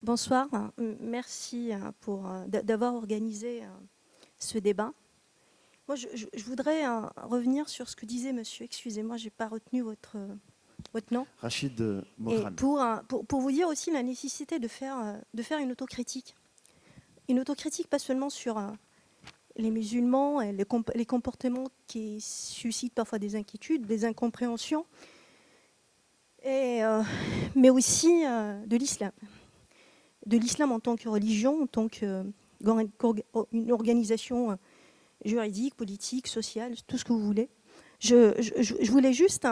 Bonsoir, merci d'avoir organisé ce débat. Moi, je voudrais revenir sur ce que disait monsieur, excusez-moi, je n'ai pas retenu votre nom. Rachid Mokran. Pour vous dire aussi la nécessité de faire une autocritique. Une autocritique pas seulement sur les musulmans et les comportements qui suscitent parfois des inquiétudes, des incompréhensions, mais aussi de l'islam. De l'islam en tant que religion, en tant qu'une organisation juridique, politique, sociale, tout ce que vous voulez. Je voulais juste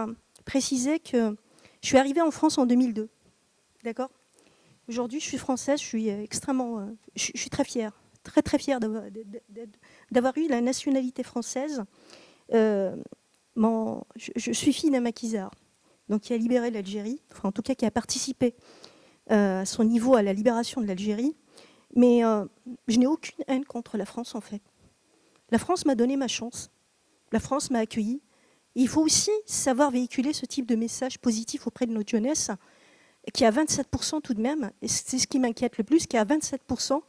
préciser que je suis arrivée en France en 2002. D'accord ? Aujourd'hui, je suis française, je suis extrêmement... je suis très fière, très très fière d'avoir eu la nationalité française. Je suis fille d'un maquisard, donc qui a libéré l'Algérie, enfin en tout cas qui a participé à son niveau à la libération de l'Algérie. Mais je n'ai aucune haine contre la France, en fait. La France m'a donné ma chance. La France m'a accueillie. Et il faut aussi savoir véhiculer ce type de message positif auprès de notre jeunesse, qui a 27% tout de même, et c'est ce qui m'inquiète le plus, qui a 27%,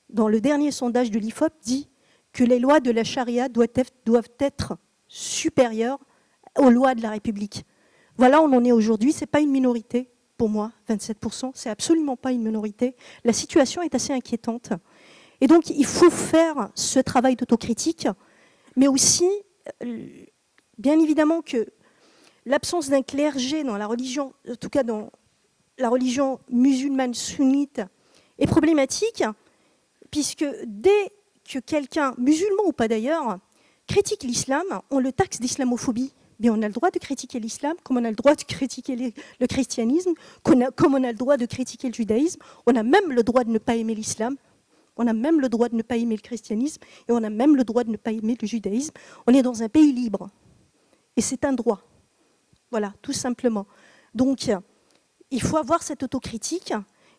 dans le dernier sondage de l'IFOP, dit que les lois de la charia doivent être supérieures aux lois de la République. Voilà où on en est aujourd'hui, ce n'est pas une minorité. Pour moi, 27%, c'est absolument pas une minorité. La situation est assez inquiétante. Et donc, il faut faire ce travail d'autocritique, mais aussi, bien évidemment, que l'absence d'un clergé dans la religion, en tout cas dans la religion musulmane sunnite, est problématique, puisque dès que quelqu'un, musulman ou pas d'ailleurs, critique l'islam, on le taxe d'islamophobie. Mais on a le droit de critiquer l'islam, comme on a le droit de critiquer le christianisme, comme on a le droit de critiquer le judaïsme. On a même le droit de ne pas aimer l'islam, on a même le droit de ne pas aimer le christianisme, et on a même le droit de ne pas aimer le judaïsme. On est dans un pays libre, et c'est un droit. Voilà, tout simplement. Donc, il faut avoir cette autocritique,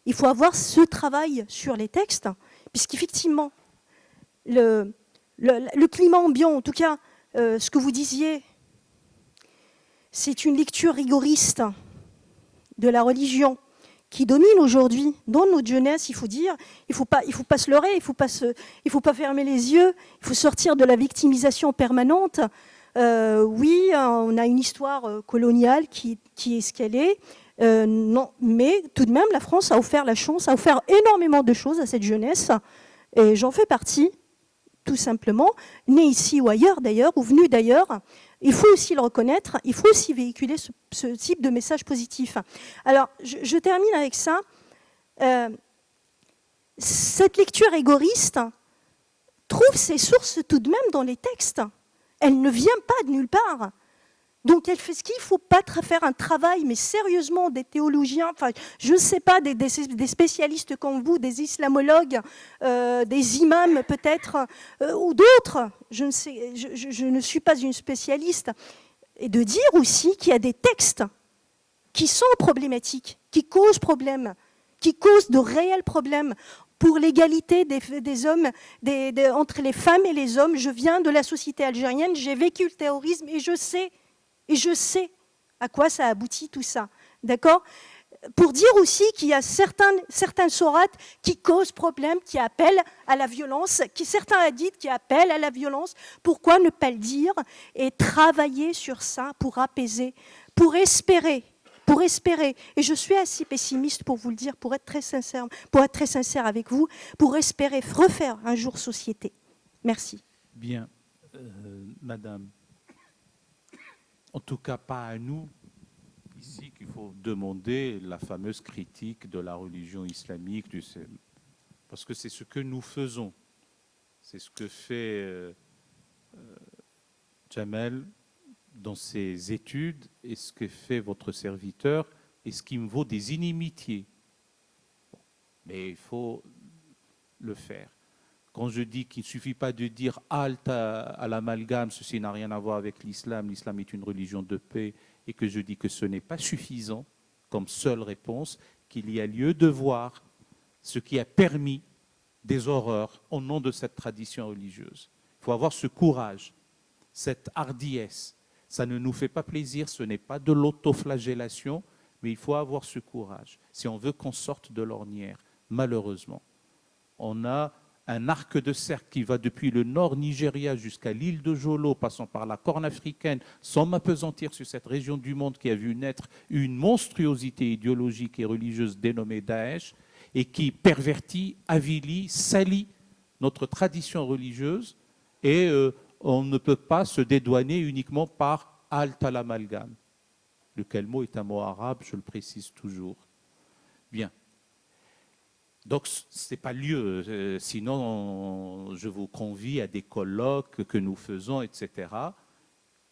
il faut avoir ce travail sur les textes, puisqu'effectivement, le climat ambiant, en tout cas, ce que vous disiez, c'est une lecture rigoriste de la religion qui domine aujourd'hui dans notre jeunesse. Il faut dire, il faut pas se leurrer, il faut pas fermer les yeux, il faut sortir de la victimisation permanente. Oui, on a une histoire coloniale qui est ce qu'elle est. Non, mais tout de même, la France a offert la chance, a offert énormément de choses à cette jeunesse, et j'en fais partie, tout simplement, née ici ou ailleurs d'ailleurs, ou venue d'ailleurs. Il faut aussi le reconnaître, il faut aussi véhiculer ce type de message positif. Alors, je termine avec ça. Cette lecture égoriste trouve ses sources tout de même dans les textes. Elle ne vient pas de nulle part. Donc, elle fait ce qu'il ne faut pas faire un travail, mais sérieusement, des théologiens, enfin, je ne sais pas, des spécialistes comme vous, des islamologues, des imams peut-être, ou d'autres, je ne suis pas une spécialiste, et de dire aussi qu'il y a des textes qui sont problématiques, qui causent problème, qui causent de réels problèmes pour l'égalité des hommes, entre les femmes et les hommes. Je viens de la société algérienne, j'ai vécu le terrorisme et je sais à quoi ça aboutit tout ça. D'accord ? Pour dire aussi qu'il y a certaines sourates qui causent problème, qui appellent à la violence, certains hadiths qui appellent à la violence. Pourquoi ne pas le dire et travailler sur ça pour apaiser, pour espérer. Et je suis assez pessimiste pour vous le dire, pour être très sincère avec vous, pour espérer refaire un jour société. Merci. Bien, madame. En tout cas, pas à nous, ici, qu'il faut demander la fameuse critique de la religion islamique, parce que c'est ce que nous faisons. C'est ce que fait Jamel dans ses études, et ce que fait votre serviteur, et ce qui me vaut des inimitiés. Mais il faut le faire. Quand je dis qu'il ne suffit pas de dire halte à l'amalgame, ceci n'a rien à voir avec l'islam, l'islam est une religion de paix, et que je dis que ce n'est pas suffisant comme seule réponse, qu'il y a lieu de voir ce qui a permis des horreurs au nom de cette tradition religieuse. Il faut avoir ce courage, cette hardiesse. Ça ne nous fait pas plaisir, ce n'est pas de l'autoflagellation, Mais il faut avoir ce courage. Si on veut qu'on sorte de l'ornière, malheureusement, on a un arc de cercle qui va depuis le nord Nigeria jusqu'à l'île de Jolo, passant par la Corne africaine, sans m'apesantir sur cette région du monde qui a vu naître une monstruosité idéologique et religieuse dénommée Daesh, et qui pervertit, avilit, salit notre tradition religieuse, et on ne peut pas se dédouaner uniquement par halte à l'amalgame. Lequel mot est un mot arabe, je le précise toujours. Bien. Donc, ce n'est pas lieu. Sinon, je vous convie à des colloques que nous faisons, etc.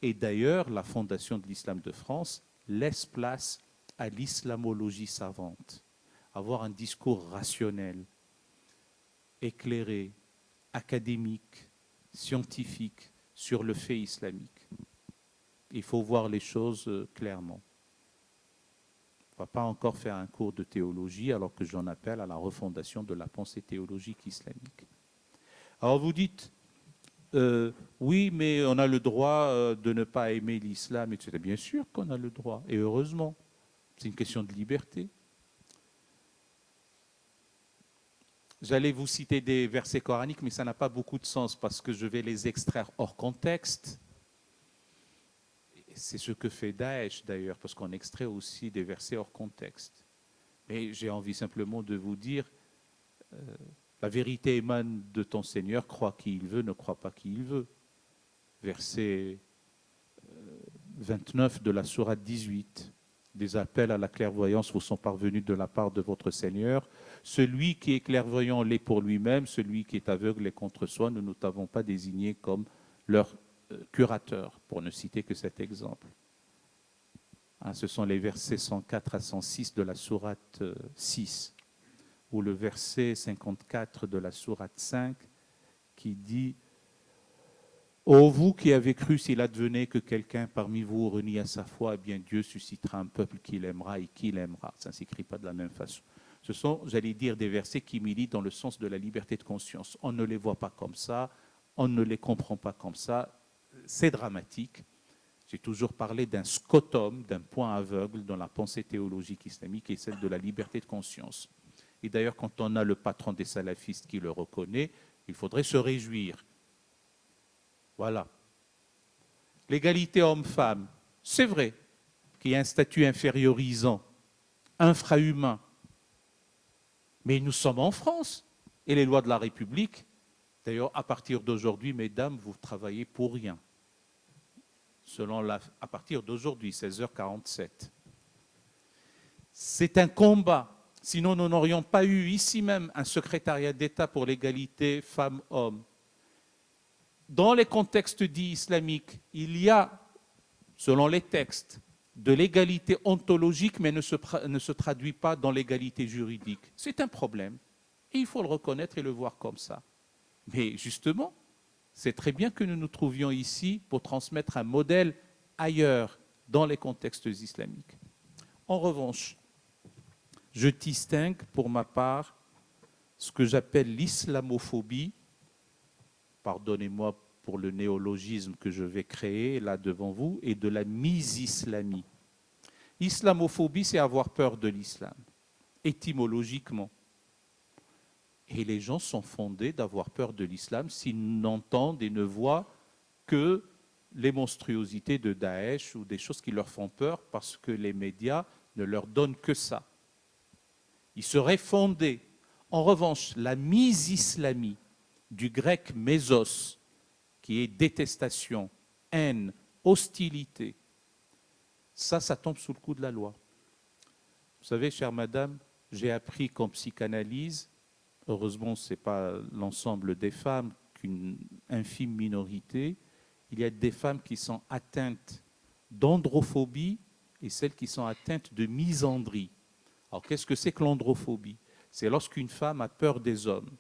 Et d'ailleurs, la Fondation de l'Islam de France laisse place à l'islamologie savante. Avoir un discours rationnel, éclairé, académique, scientifique sur le fait islamique. Il faut voir les choses clairement. On ne va pas encore faire un cours de théologie alors que j'en appelle à la refondation de la pensée théologique islamique. Alors vous dites, oui, mais on a le droit de ne pas aimer l'islam, etc. Bien sûr qu'on a le droit, et heureusement. C'est une question de liberté. J'allais vous citer des versets coraniques, mais ça n'a pas beaucoup de sens parce que je vais les extraire hors contexte. C'est ce que fait Daesh d'ailleurs, parce qu'on extrait aussi des versets hors contexte. Mais j'ai envie simplement de vous dire, la vérité émane de ton Seigneur, crois qui il veut, ne crois pas qui il veut. Verset 29 de la sourate 18. Des appels à la clairvoyance vous sont parvenus de la part de votre Seigneur. Celui qui est clairvoyant l'est pour lui-même, celui qui est aveugle est contre soi. Nous ne t'avons pas désigné comme leur curateur, pour ne citer que cet exemple. Ce sont les versets 104 à 106 de la sourate 6, ou le verset 54 de la sourate 5, qui dit « Ô vous qui avez cru, s'il advenait que quelqu'un parmi vous renie à sa foi, eh bien Dieu suscitera un peuple qu'il aimera et qui l'aimera. » Ça ne s'écrit pas de la même façon. Ce sont, j'allais dire, des versets qui militent dans le sens de la liberté de conscience. On ne les voit pas comme ça, on ne les comprend pas comme ça. C'est dramatique. J'ai toujours parlé d'un scotum, d'un point aveugle dans la pensée théologique islamique, et celle de la liberté de conscience. Et d'ailleurs, quand on a le patron des salafistes qui le reconnaît, il faudrait se réjouir. Voilà. L'égalité homme-femme, c'est vrai qu'il y a un statut infériorisant, infrahumain. Mais nous sommes en France, et les lois de la République, d'ailleurs, à partir d'aujourd'hui, mesdames, vous travaillez pour rien. À partir d'aujourd'hui, 16h47. C'est un combat. Sinon, nous n'aurions pas eu ici même un secrétariat d'État pour l'égalité femmes-hommes. Dans les contextes dits islamiques, il y a, selon les textes, de l'égalité ontologique, mais ne se traduit pas dans l'égalité juridique. C'est un problème. Et il faut le reconnaître et le voir comme ça. Mais justement, c'est très bien que nous nous trouvions ici pour transmettre un modèle ailleurs, dans les contextes islamiques. En revanche, je distingue pour ma part ce que j'appelle l'islamophobie, pardonnez-moi pour le néologisme que je vais créer là devant vous, et de la misislamie. Islamophobie, c'est avoir peur de l'islam, étymologiquement. Et les gens sont fondés d'avoir peur de l'islam s'ils n'entendent et ne voient que les monstruosités de Daesh ou des choses qui leur font peur parce que les médias ne leur donnent que ça. Ils seraient fondés. En revanche, la misislamie, du grec mésos, qui est détestation, haine, hostilité, ça tombe sous le coup de la loi. Vous savez, chère madame, j'ai appris qu'en psychanalyse, heureusement, ce n'est pas l'ensemble des femmes, qu'une infime minorité, il y a des femmes qui sont atteintes d'androphobie et celles qui sont atteintes de misandrie. Alors, qu'est-ce que c'est que l'androphobie? C'est lorsqu'une femme a peur des hommes.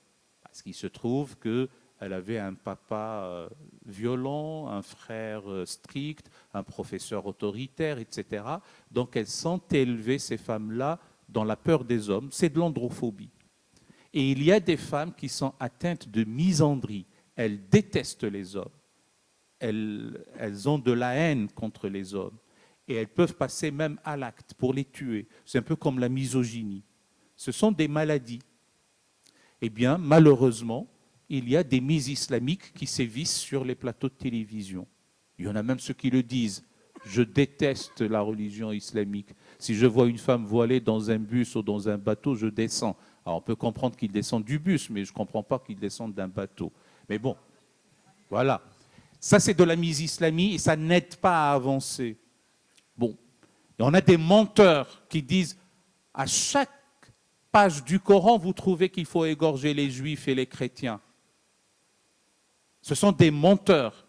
Parce qu'il se trouve qu'elle avait un papa violent, un frère strict, un professeur autoritaire, etc. Donc, elles sentent élever ces femmes-là dans la peur des hommes. C'est de l'androphobie. Et il y a des femmes qui sont atteintes de misandrie. Elles détestent les hommes. Elles ont de la haine contre les hommes. Et elles peuvent passer même à l'acte pour les tuer. C'est un peu comme la misogynie. Ce sont des maladies. Eh bien, malheureusement, il y a des mises islamiques qui sévissent sur les plateaux de télévision. Il y en a même ceux qui le disent. Je déteste la religion islamique. Si je vois une femme voilée dans un bus ou dans un bateau, je descends. Alors on peut comprendre qu'ils descendent du bus, mais je ne comprends pas qu'ils descendent d'un bateau. Mais bon, voilà. Ça, c'est de la mise islamique et ça n'aide pas à avancer. Bon. Et on a des menteurs qui disent à chaque page du Coran, vous trouvez qu'il faut égorger les juifs et les chrétiens. Ce sont des menteurs.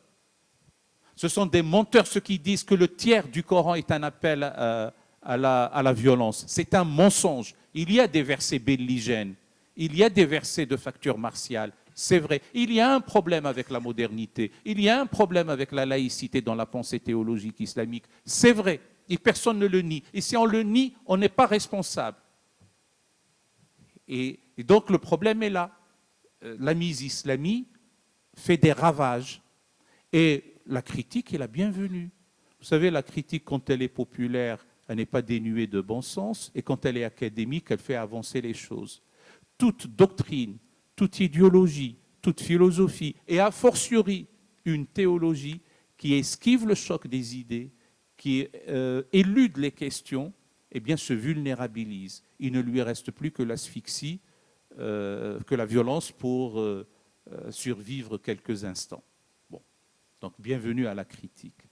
Ce sont des menteurs, ceux qui disent que le tiers du Coran est un appel à la violence. C'est un mensonge. Il y a des versets belligènes, il y a des versets de facture martiale, c'est vrai. Il y a un problème avec la modernité, il y a un problème avec la laïcité dans la pensée théologique islamique, c'est vrai. Et personne ne le nie. Et si on le nie, on n'est pas responsable. Et donc le problème est là. La mise islamique fait des ravages. Et la critique est la bienvenue. Vous savez, la critique, quand elle est populaire, elle n'est pas dénuée de bon sens, et quand elle est académique, elle fait avancer les choses. Toute doctrine, toute idéologie, toute philosophie, et a fortiori une théologie qui esquive le choc des idées, qui élude les questions, eh bien se vulnérabilise. Il ne lui reste plus que l'asphyxie, que la violence pour survivre quelques instants. Donc, bienvenue à la critique.